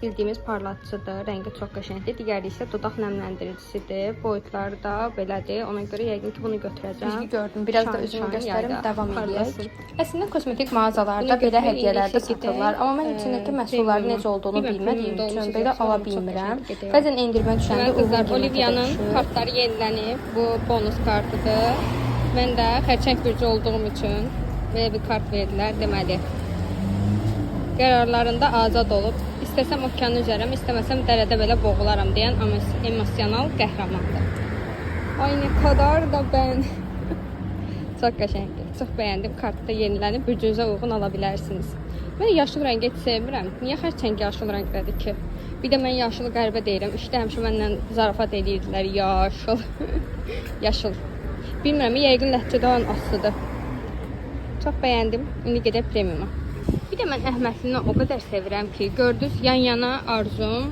bildiyimiz parlatıcıdır. Rəngi çox qəşəngdir. Digəri isə dodaq nəmləndiricisidir. Boyutları da belədir. Ona görə yəqin ki, bunu götürəcəm. Düzgü gördüm. Biraz da özümü göstərim, davam edək. Əslində kosmetik mağazalarda belə hədiyyələr də satırlar. Amma mən içindəki məhsulların necə olduğunu bilmədiyim üçün belə ala bilmirəm. Bəzən endirmə düşəndə qızlar, Olivia'nın kartları yenilənib. Bu bonus kartıdır. Mən də xərçəng bürcü olduğum üçün belə bir kart verdilər. Deməli, qərarlarında azad olub, istəsəm okeanı üzərəm, istəməsəm dərədə belə boğularam deyən emosional qəhrəmandır. Ay, nə kadar da ben. Çox qəşəngdir. Çox bəyəndim. Kartda yenilənib, bürcünüzə uyğun ala bilərsiniz. Mən yaşıl rəngi heç sevmirəm. Niyə xərçəng yaşıl rəngdədir ki? Bir də mən yaşılı qəribə deyirəm. İşdə həmişə məndən zarafat edirdilər. Yaşıl. Yaşıl. Bilmirəm, yəqin ləhcədən asılıdır. Çox bəyəndim. İndi gedək premiuma. Bir də mən Əhmədlini o qədər sevirəm ki, gördünüz yan-yana Arzum.